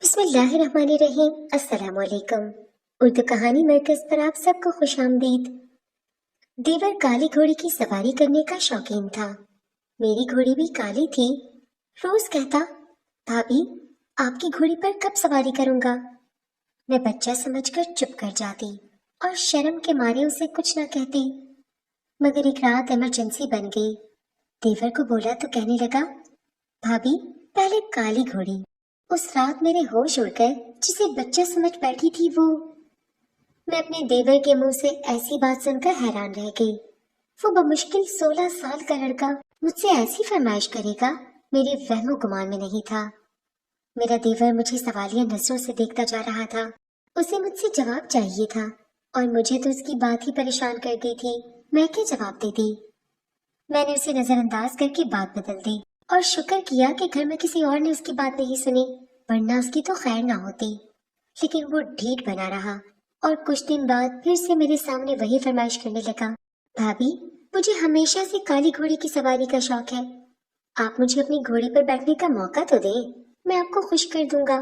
बिस्मिल्लाहिर्रहमानिर्रहीम। अस्सलाम वालेकुम। उर्दू कहानी मरकज पर आप सबको खुश आमदीद। देवर काली घोड़ी की सवारी करने का शौकीन था। मेरी घोड़ी भी काली थी। रोज कहता, भाभी आपकी घोड़ी पर कब सवारी करूंगा। मैं बच्चा समझकर चुप कर जाती और शर्म के मारे उसे कुछ न कहती। मगर एक रात इमरजेंसी बन गई। देवर को बोला तो कहने लगा, भाभी पहले काली घोड़ी। उस रात मेरे होश उड़ गए। जिसे बच्चा समझ बैठी थी वो। मैं अपने देवर के मुंह से ऐसी बात सुनकर हैरान रह गई। वो बमुश्किल 16 साल का लड़का मुझसे ऐसी फरमाइश करेगा, मेरे वहमो गुमान में नहीं था। मेरा देवर मुझे सवालिया नजरों से देखता जा रहा था। उसे मुझसे जवाब चाहिए था और मुझे तो उसकी बात ही परेशान कर गई थी। मैं क्या जवाब देती। मैंने उसे नजरअंदाज करके बात बदल दी और शुक्र किया कि घर में किसी और ने उसकी बात नहीं सुनी, वरना उसकी तो खैर ना होती। लेकिन वो ढीठ बना रहा और कुछ दिन बाद फिर से मेरे सामने वही फरमाइश करने लगा, भाभी मुझे हमेशा से काली घोड़ी की सवारी का शौक है। आप मुझे अपनी घोड़ी पर बैठने का मौका तो दें, मैं आपको खुश कर दूंगा।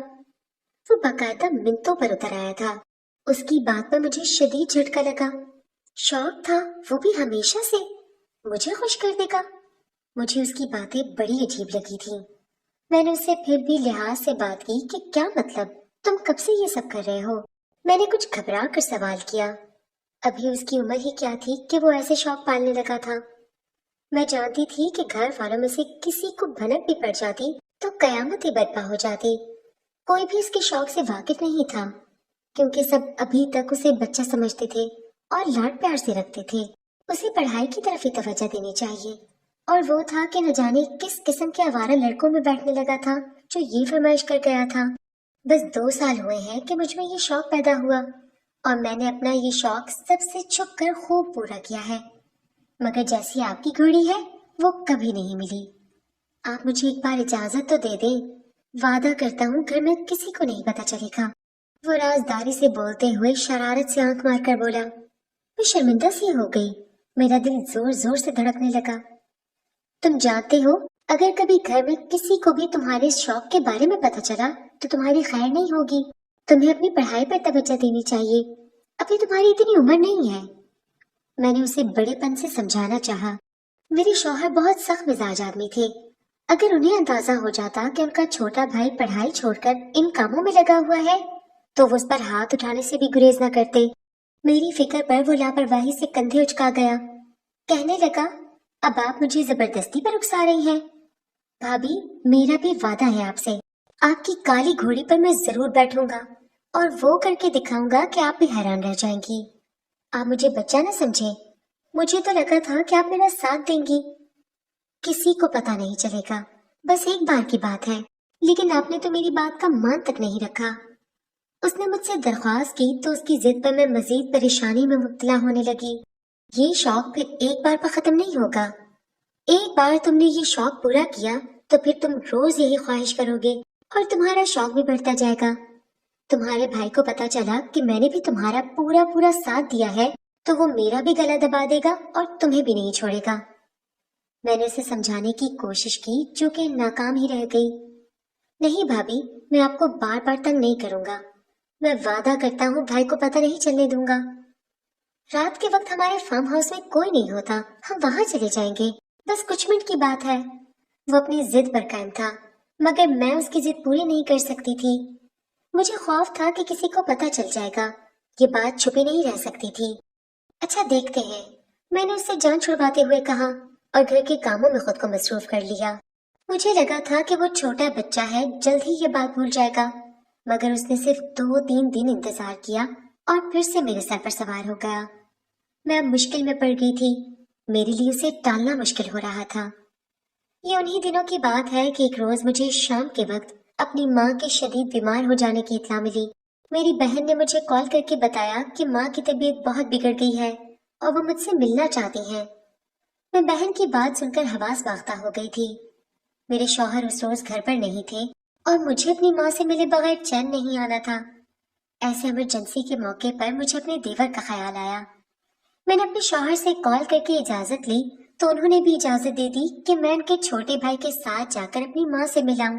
वो बाकायदा मिन्नतों पर उतर आया था। उसकी बात पर मुझे शदीद झटका लगा। शौक था वो भी हमेशा से, मुझे खुश कर देगा। मुझे उसकी बातें बड़ी अजीब लगी थी। मैंने उससे फिर भी लिहाज से बात की कि क्या मतलब, तुम कब से ये सब कर रहे हो। मैंने कुछ घबरा कर सवाल किया। अभी उसकी उम्र ही क्या थी कि वो ऐसे शौक पालने लगा था। मैं जानती थी कि घर वालों में से किसी को भनक भी पड़ जाती तो कयामत ही बर्पा हो जाती। कोई भी उसके शौक से वाकिफ नहीं था, क्योंकि सब अभी तक उसे बच्चा समझते थे और लाड प्यार से रखते थे। उसे पढ़ाई की तरफ ही तवज्जो देनी चाहिए। और वो था कि न जाने किस किस्म के आवारा लड़कों में बैठने लगा था जो ये फरमाइश कर गया था। बस 2 साल हुए हैं कि मुझ में ये शौक पैदा हुआ और मैंने अपना ये शौक सबसे छुप कर खूब पूरा किया है। मगर जैसी आपकी घोड़ी है वो कभी नहीं मिली। आप मुझे एक बार इजाजत तो दे दें। वादा करता हूँ घर में किसी को नहीं पता चलेगा। वो राजदारी से बोलते हुए शरारत से आंख मारकर बोला। मैं शर्मिंदा सी हो गई। मेरा दिल जोर जोर से धड़कने लगा। तुम जानते हो, अगर कभी घर में किसी को भी तुम्हारे शौक के बारे में पता चला तो तुम्हारी खैर नहीं होगी। तुम्हें अपनी पढ़ाई पर तवज्जो देनी चाहिए। अभी तुम्हारी इतनी उम्र नहीं है। मैंने उसे बड़ेपन से समझाना चाहा। मेरे शौहर बहुत सख्त मिजाज आदमी थे। अगर उन्हें अंदाजा हो जाता कि उनका छोटा भाई पढ़ाई छोड़कर इन कामों में लगा हुआ है तो वो उस पर हाथ उठाने से भी गुरेज न करते। मेरी फिक्र पर वो लापरवाही से कंधे उचका गया। कहने लगा, अब आप मुझे जबरदस्ती पर उकसा रही हैं। भाभी मेरा भी वादा है आपसे, आपकी काली घोड़ी पर मैं जरूर बैठूंगा और वो करके दिखाऊंगा कि आप भी हैरान रह जाएंगी। आप मुझे बच्चा न समझे। मुझे तो लगा था कि आप मेरा साथ देंगी। किसी को पता नहीं चलेगा, बस एक बार की बात है। लेकिन आपने तो मेरी बात का मान तक नहीं रखा। उसने मुझसे दरख्वास्त की तो उसकी जिद पर मैं मजीद परेशानी में मुब्तला होने लगी। ये शौक फिर एक बार पर खत्म नहीं होगा। एक बार तुमने ये शौक पूरा किया तो फिर तुम रोज यही ख्वाहिश करोगे और तुम्हारा शौक भी बढ़ता जाएगा। तुम्हारे भाई को पता चला कि मैंने भी तुम्हारा पूरा पूरा साथ दिया है तो वो मेरा भी गला दबा देगा और तुम्हें भी नहीं छोड़ेगा। मैंने उसे समझाने की कोशिश की जो कि नाकाम ही रह गई। नहीं भाभी, मैं आपको बार बार तंग नहीं करूंगा। मैं वादा करता हूँ भाई को पता नहीं चलने दूंगा। रात के वक्त हमारे फार्म हाउस में कोई नहीं होता, हम वहां चले जाएंगे। बस कुछ मिनट की बात है। वो अपनी जिद पर कायम था, मगर मैं उसकी जिद पूरी नहीं कर सकती थी। मुझे खौफ था कि किसी को पता चल जाएगा। ये बात छुपी नहीं रह सकती थी। अच्छा देखते हैं, मैंने उससे जान छुड़वाते हुए कहा और घर के कामों में खुद को मसरूफ कर लिया। मुझे लगा था कि वो छोटा बच्चा है, जल्द ही ये बात भूल जाएगा, मगर उसने सिर्फ 2-3 दिन इंतजार किया और फिर से मेरे सर पर सवार हो गया। मैं अब मुश्किल में पड़ गई थी। मेरे लिए उसे टालना मुश्किल हो रहा था। ये उन्हीं दिनों की बात है कि एक रोज मुझे शाम के वक्त अपनी माँ के शदीद बीमार हो जाने की इत्तला मिली। मेरी बहन ने मुझे कॉल करके बताया कि माँ की तबीयत बहुत बिगड़ गई है और वो मुझसे मिलना चाहती हैं। मैं बहन की बात सुनकर हवास बाख्ता हो गई थी। मेरे शौहर उस रोज घर पर नहीं थे और मुझे अपनी माँ से मिले बगैर चैन नहीं आना था। ऐसे इमरजेंसी के मौके पर मुझे अपने देवर का ख्याल आया। मैंने अपने शौहर से कॉल करके इजाजत ली तो उन्होंने भी इजाजत दे दी कि मैं उनके छोटे भाई के साथ जाकर अपनी माँ से मिलाऊं।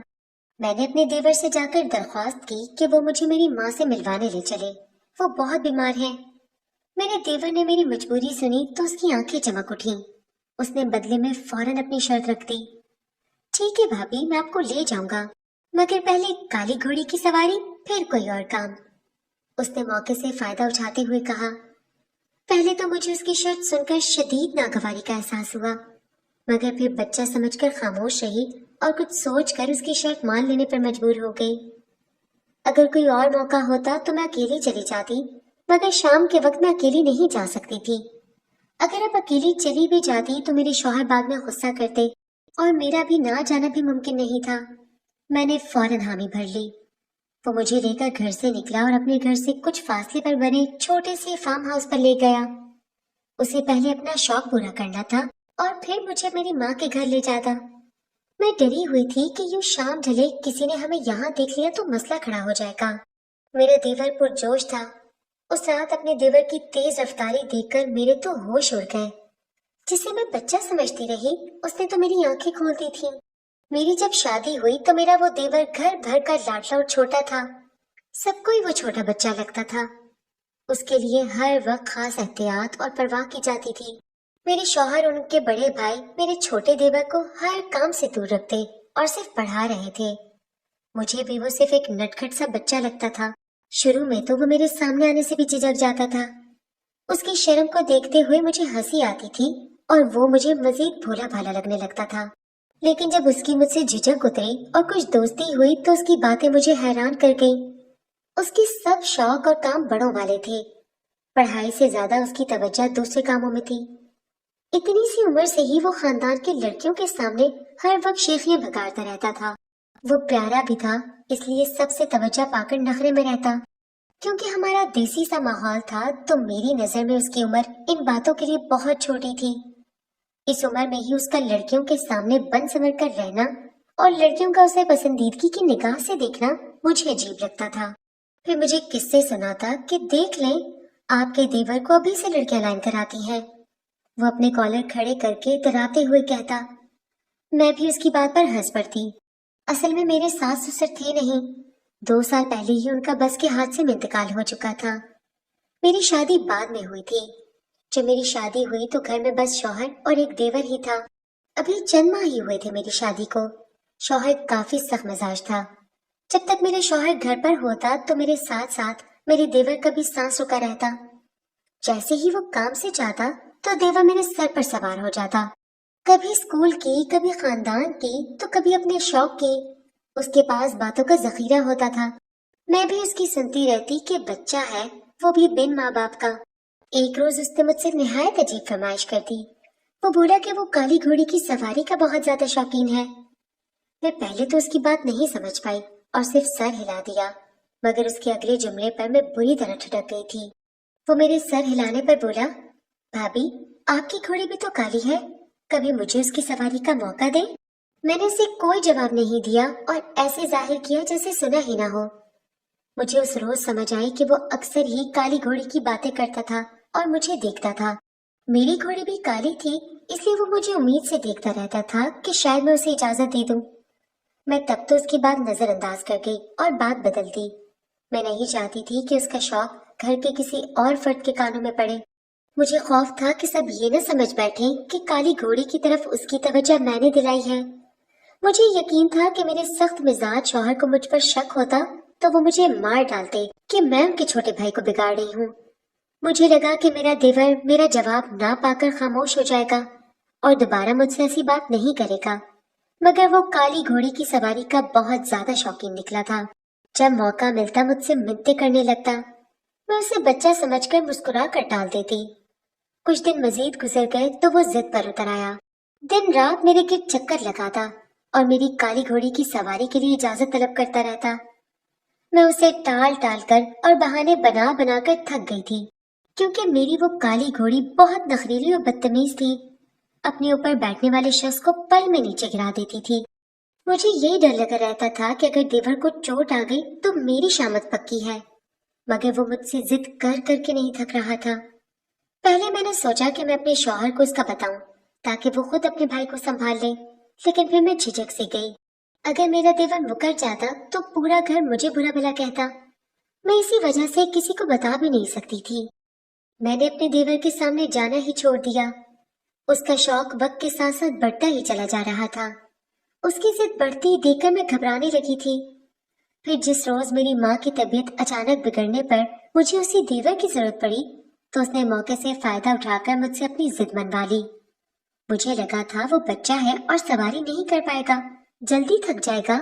मैंने अपने देवर से जाकर दरख्वास्त की कि वो मुझे मेरी माँ से मिलवाने ले चले। वो बहुत बीमार है। मेरे देवर ने मेरी मजबूरी सुनी तो उसकी आंखें चमक उठी। उसने बदले में फौरन अपनी शर्त रख दी। ठीक है भाभी, मैं आपको ले जाऊंगा, मगर पहले काली घोड़ी की सवारी, फिर कोई और काम। उसने मौके से फायदा उठाते हुए कहा। पहले तो मुझे उसकी शर्त सुनकर शदीद नागवारी का एहसास हुआ, मगर फिर बच्चा समझकर खामोश रही और कुछ सोचकर उसकी शर्त मान लेने पर मजबूर हो गई। अगर कोई और मौका होता तो मैं अकेली चली जाती, मगर शाम के वक्त मैं अकेली नहीं जा सकती थी। अगर अब अकेली चली भी जाती तो मेरे शौहर बाद में गुस्सा करते और मेरा भी ना जाना भी मुमकिन नहीं था। मैंने फौरन हामी भर ली। वो मुझे लेकर घर से निकला और अपने घर से कुछ फासले पर बने छोटे से फार्म हाउस पर ले गया। उसे पहले अपना शौक पूरा करना था और फिर मुझे मेरी माँ के घर ले जाता। मैं डरी हुई थी कि यूं शाम ढले किसी ने हमें यहाँ देख लिया तो मसला खड़ा हो जाएगा। मेरा देवर पुरजोश था। उस रात अपने देवर की तेज रफ्तारी देखकर मेरे तो होश उड़ गए। जिसे मैं बच्चा समझती रही, उसने तो मेरी आंखें खोल दी थी। मेरी जब शादी हुई तो मेरा वो देवर घर भर का लाडला और छोटा था। सबको ही वो छोटा बच्चा लगता था। उसके लिए हर वक्त खास एहतियात और परवाह की जाती थी। मेरे शौहर और उनके बड़े भाई मेरे छोटे देवर को हर काम से दूर रखते और सिर्फ पढ़ा रहे थे। मुझे भी वो सिर्फ एक नटखट सा बच्चा लगता था। शुरू में तो वो मेरे सामने आने से भी झिझक जाता था। उसकी शर्म को देखते हुए मुझे हंसी आती थी और वो मुझे मजीद भोला भाला लगने लगता था। लेकिन जब उसकी मुझसे झिझक उतरी और कुछ दोस्ती हुई तो उसकी बातें मुझे हैरान कर गईं। उसकी सब शौक और काम बड़ों वाले थे। पढ़ाई से ज्यादा उसकी तवज्जो दूसरे कामों में थी। इतनी सी उम्र से ही वो खानदान की लड़कियों के सामने हर वक्त शेखियां भगाड़ता रहता था। वो प्यारा भी था, इसलिए सबसे तवज्जो पाकर नखरे में रहता। क्योंकि हमारा देसी सा माहौल था तो मेरी नजर में उसकी उम्र इन बातों के लिए बहुत छोटी थी। इस उम्र में ही उसका लड़कियों के सामने बन संवर कर रहना और लड़कियों का उसे पसंदीदगी की निगाह से देखना मुझे अजीब लगता था। फिर मुझे किस्से सुनाता कि देख लें, आपके देवर को अभी से लड़कियां लाइन कराती हैं। वो अपने कॉलर खड़े करके इतराते हुए कहता। मैं भी उसकी बात पर हंस पड़ती। असल में मेरे सास ससुर थे नहीं। 2 साल पहले ही उनका बस के हाथ से इंतकाल हो चुका था। मेरी शादी बाद में हुई थी। जब मेरी शादी हुई तो घर में बस शौहर और एक देवर ही था। अभी चंद माह ही हुए थे मेरी शादी को। शौहर काफी सख्त मिजाज था। जब तक मेरे शौहर घर पर होता तो मेरे साथ साथ मेरे देवर का भी सांस रुका रहता। जैसे ही वो काम से जाता तो देवर मेरे सर पर सवार हो जाता। कभी स्कूल की, कभी खानदान की, तो कभी अपने शौक की। उसके पास बातों का जखीरा होता था। मैं भी उसकी सुनती रहती कि बच्चा है, वो भी बिन माँ बाप का। एक रोज उसने मुझसे निहायत अजीब फरमाइश कर दी। वो बोला कि वो काली घोड़ी की सवारी का बहुत ज्यादा शौकीन है। मैं पहले तो उसकी बात नहीं समझ पाई और सिर्फ सर हिला दिया, मगर उसके अगले जुमले पर मैं बुरी तरह ठिठक गई थी। वो मेरे सर हिलाने पर बोला, भाभी, आपकी घोड़ी भी तो काली है, कभी मुझे उसकी सवारी का मौका दे। मैंने उसे कोई जवाब नहीं दिया और ऐसे जाहिर किया जैसे सुना ही ना हो। मुझे उस रोज समझ आई कि वो अक्सर ही काली घोड़ी की बातें करता था और मुझे देखता था। मेरी घोड़ी भी काली थी, इसलिए वो मुझे उम्मीद से देखता रहता था कि शायद मैं उसे इजाजत दे दूं। मैं तब तो उसकी बात नजरअंदाज कर गई और बात बदल दी। मैं नहीं चाहती थी कि उसका शौक घर के किसी और फर्द के कानों में पड़े। मुझे खौफ था कि सब ये न समझ बैठे कि काली घोड़ी की तरफ उसकी तवज्जो मैंने दिलाई है। मुझे यकीन था कि मेरे सख्त मिजाज शौहर को मुझ पर शक होता तो वो मुझे मार डालते कि मैं उनके छोटे भाई को बिगाड़ रही हूँ। मुझे लगा कि मेरा देवर मेरा जवाब ना पाकर खामोश हो जाएगा और दोबारा मुझसे ऐसी बात नहीं करेगा, मगर वो काली घोड़ी की सवारी का बहुत ज्यादा शौकीन निकला था। जब मौका मिलता मुझसे मिन्नतें करने लगता। मैं उसे बच्चा समझकर मुस्कुरा कर टाल देती। कुछ दिन मजीद गुजर गए तो वो जिद पर उतर आया। दिन रात मेरे गिर्द चक्कर लगाता और मेरी काली घोड़ी की सवारी के लिए इजाजत तलब करता रहता। मैं उसे टाल टाल कर और बहाने बना बना कर थक गई थी, क्योंकि मेरी वो काली घोड़ी बहुत नखरीली और बदतमीज थी। अपने ऊपर बैठने वाले शख्स को पल में नीचे गिरा देती थी। मुझे यही डर लगा रहता था कि अगर देवर को चोट आ गई तो मेरी शामत पक्की है, मगर वो मुझसे जिद कर करके नहीं थक रहा था। पहले मैंने सोचा कि मैं अपने शौहर को इसका बताऊं ताकि वो खुद अपने भाई को संभाल ले, लेकिन फिर मैं झिझक सी गई। अगर मेरा देवर मुकर जाता तो पूरा घर मुझे बुरा भला कहता। मैं इसी वजह से किसी को बता भी नहीं सकती थी। मैंने अपने देवर के सामने जाना ही छोड़ दिया। उसका शौक वक्त के साथ साथ बढ़ता ही चला जा रहा था। उसकी जिद बढ़ती देखकर मैं घबराने लगी थी। फिर जिस रोज मेरी माँ की तबीयत अचानक बिगड़ने पर मुझे उसी देवर की जरूरत पड़ी, तो उसने मौके से फायदा उठाकर मुझसे अपनी जिद मनवा ली। मुझे लगा था वो बच्चा है और सवारी नहीं कर पाएगा, जल्दी थक जाएगा,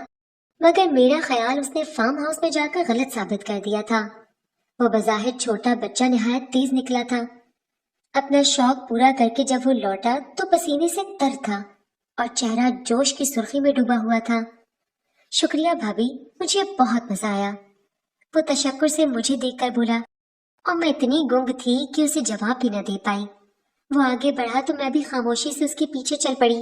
मगर मेरा ख्याल उसने फार्म हाउस में जाकर गलत साबित कर दिया था। वो बज़ाहिर छोटा बच्चा निहायत तेज निकला था। अपना शौक पूरा करके जब वो लौटा तो पसीने से तर था और चेहरा जोश की सुर्खी में डूबा हुआ था। शुक्रिया भाभी, मुझे बहुत मजा आया, वो तशक्कुर से मुझे देखकर बोला, और मैं इतनी गुंग थी कि उसे जवाब भी न दे पाई। वो आगे बढ़ा तो मैं भी खामोशी से उसके पीछे चल पड़ी।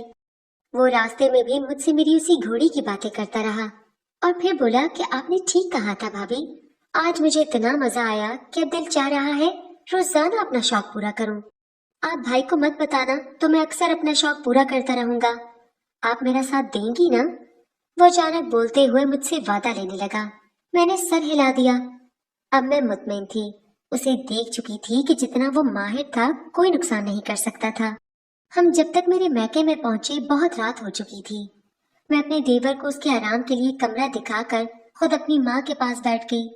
वो रास्ते में भी मुझसे मेरी उसी घोड़ी की बातें करता रहा और फिर बोला कि आपने ठीक कहा था भाभी, आज मुझे इतना मजा आया कि अब दिल चाह रहा है रोजाना अपना शौक पूरा करूं। आप भाई को मत बताना, तो मैं अक्सर अपना शौक पूरा करता रहूंगा। आप मेरा साथ देंगी ना? वो अचानक बोलते हुए मुझसे वादा लेने लगा। मैंने सर हिला दिया। अब मैं मुतमईन थी। उसे देख चुकी थी कि जितना वो माहिर था कोई नुकसान नहीं कर सकता था। हम जब तक मेरे मैके में पहुंचे बहुत रात हो चुकी थी। मैं अपने देवर को उसके आराम के लिए कमरा दिखाकर खुद अपनी माँ के पास बैठ गई।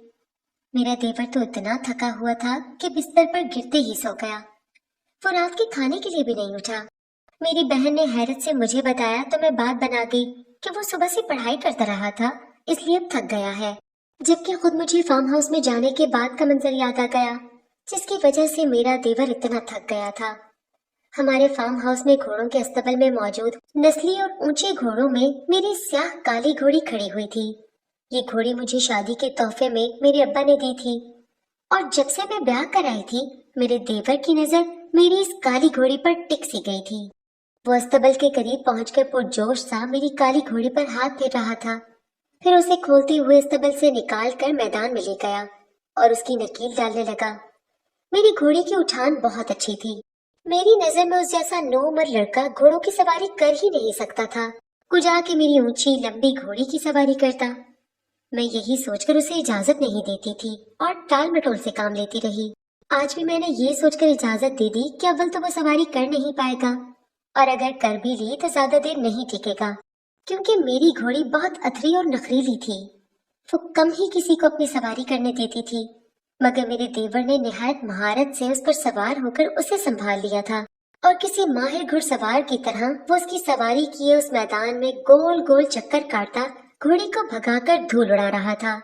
मेरा देवर तो इतना थका हुआ था कि बिस्तर पर गिरते ही सो गया। वो रात के खाने के लिए भी नहीं उठा। मेरी बहन ने हैरत से मुझे बताया तो मैं बात बना गई कि वो सुबह से पढ़ाई करता रहा था, इसलिए अब थक गया है। जबकि खुद मुझे फार्म हाउस में जाने के बाद का मंजर याद आ गया, जिसकी वजह से मेरा देवर इतना थक गया था। हमारे फार्म हाउस में घोड़ों के अस्तबल में मौजूद नस्ली और ऊंचे घोड़ों में मेरी स्याह काली घोड़ी खड़ी हुई थी। ये घोड़ी मुझे शादी के तोहफे में मेरे अब्बा ने दी थी और जब से मैं ब्याह कर आई थी मेरे देवर की नजर मेरी इस काली घोड़ी पर टिक सी गई थी। वो अस्तबल के करीब पहुंचकर पुरजोश सा मेरी काली घोड़ी पर हाथ फेर रहा था। फिर उसे खोलते हुए अस्तबल से निकाल कर मैदान में ले गया और उसकी नकील डालने लगा। मेरी घोड़ी की उठान बहुत अच्छी थी। मेरी नजर में उस जैसा नौउम्र लड़का घोड़ों की सवारी कर ही नहीं सकता था। कुजा के मेरी ऊंची लंबी घोड़ी की सवारी करता। मैं यही सोचकर उसे इजाजत नहीं देती थी और टाल मटोल से काम लेती रही। आज भी मैंने ये सोचकर इजाजत दे दी कि अव्वल तो वो सवारी कर नहीं पाएगा और अगर कर भी ली तो ज्यादा देर नहीं टिकेगा, क्योंकि मेरी घोड़ी बहुत अथरी और नखरीली थी। वो कम ही किसी को अपनी सवारी करने देती थी, मगर मेरे देवर ने निहायत महारत से उस पर सवार होकर उसे संभाल लिया था और किसी माहिर घुड़सवार की तरह वो उसकी सवारी किए उस मैदान में गोल गोल चक्कर काटता घोड़ी को भगाकर धूल उड़ा रहा था।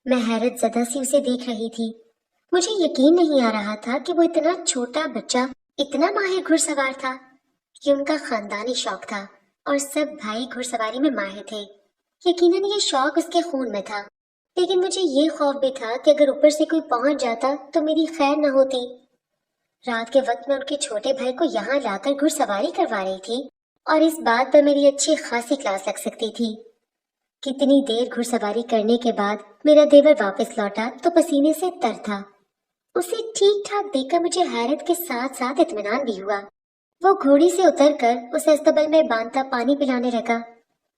मैं हैरत ज़दा सी उसे देख रही थी। मुझे यकीन नहीं आ रहा था कि वो इतना छोटा बच्चा इतना माहिर घुड़सवार था। ये उनका खानदानी शौक था और सब भाई घुड़सवारी में माहिर थे। यकीनन ये शौक उसके खून में था, लेकिन मुझे ये खौफ भी था कि अगर ऊपर से कोई पहुंच जाता तो मेरी खैर न होती। रात के वक्त में उनके छोटे भाई को यहाँ लाकर घुड़सवारी करवा रही थी और इस बात पर मेरी अच्छी खासी क्लास लग सकती थी। कितनी देर घुड़सवारी करने के बाद मेरा देवर वापस लौटा तो पसीने से तर था। उसे ठीक ठाक देखकर मुझे हैरत के साथ साथ इत्मीनान भी हुआ। वो घोड़ी से उतरकर उसे अस्तबल में बांधता पानी पिलाने लगा।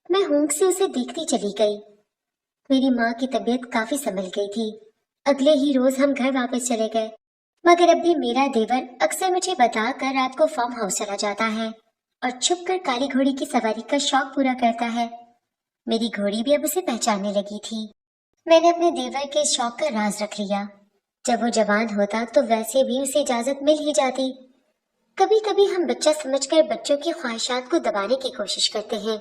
मैं हूंक से उसे देखती चली गई। मेरी माँ की तबीयत काफी संभल गई थी। अगले ही रोज हम घर वापस चले गए, मगर अब भी मेरा देवर अक्सर मुझे बताकर रात को फार्म हाउस चला जाता है और छुप कर काली घोड़ी की सवारी का शौक पूरा करता है। मेरी घोड़ी भी अब उसे पहचानने लगी थी। मैंने अपने देवर के शौक का राज रख लिया। जब वो जवान होता तो वैसे भी उसे इजाजत मिल ही जाती। कभी कभी हम बच्चा समझकर बच्चों की ख्वाहिशात को दबाने की कोशिश करते हैं,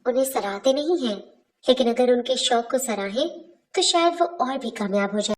उन्हें सराहते नहीं हैं, लेकिन अगर उनके शौक को सराहें तो शायद वो और भी कामयाब हो जाए।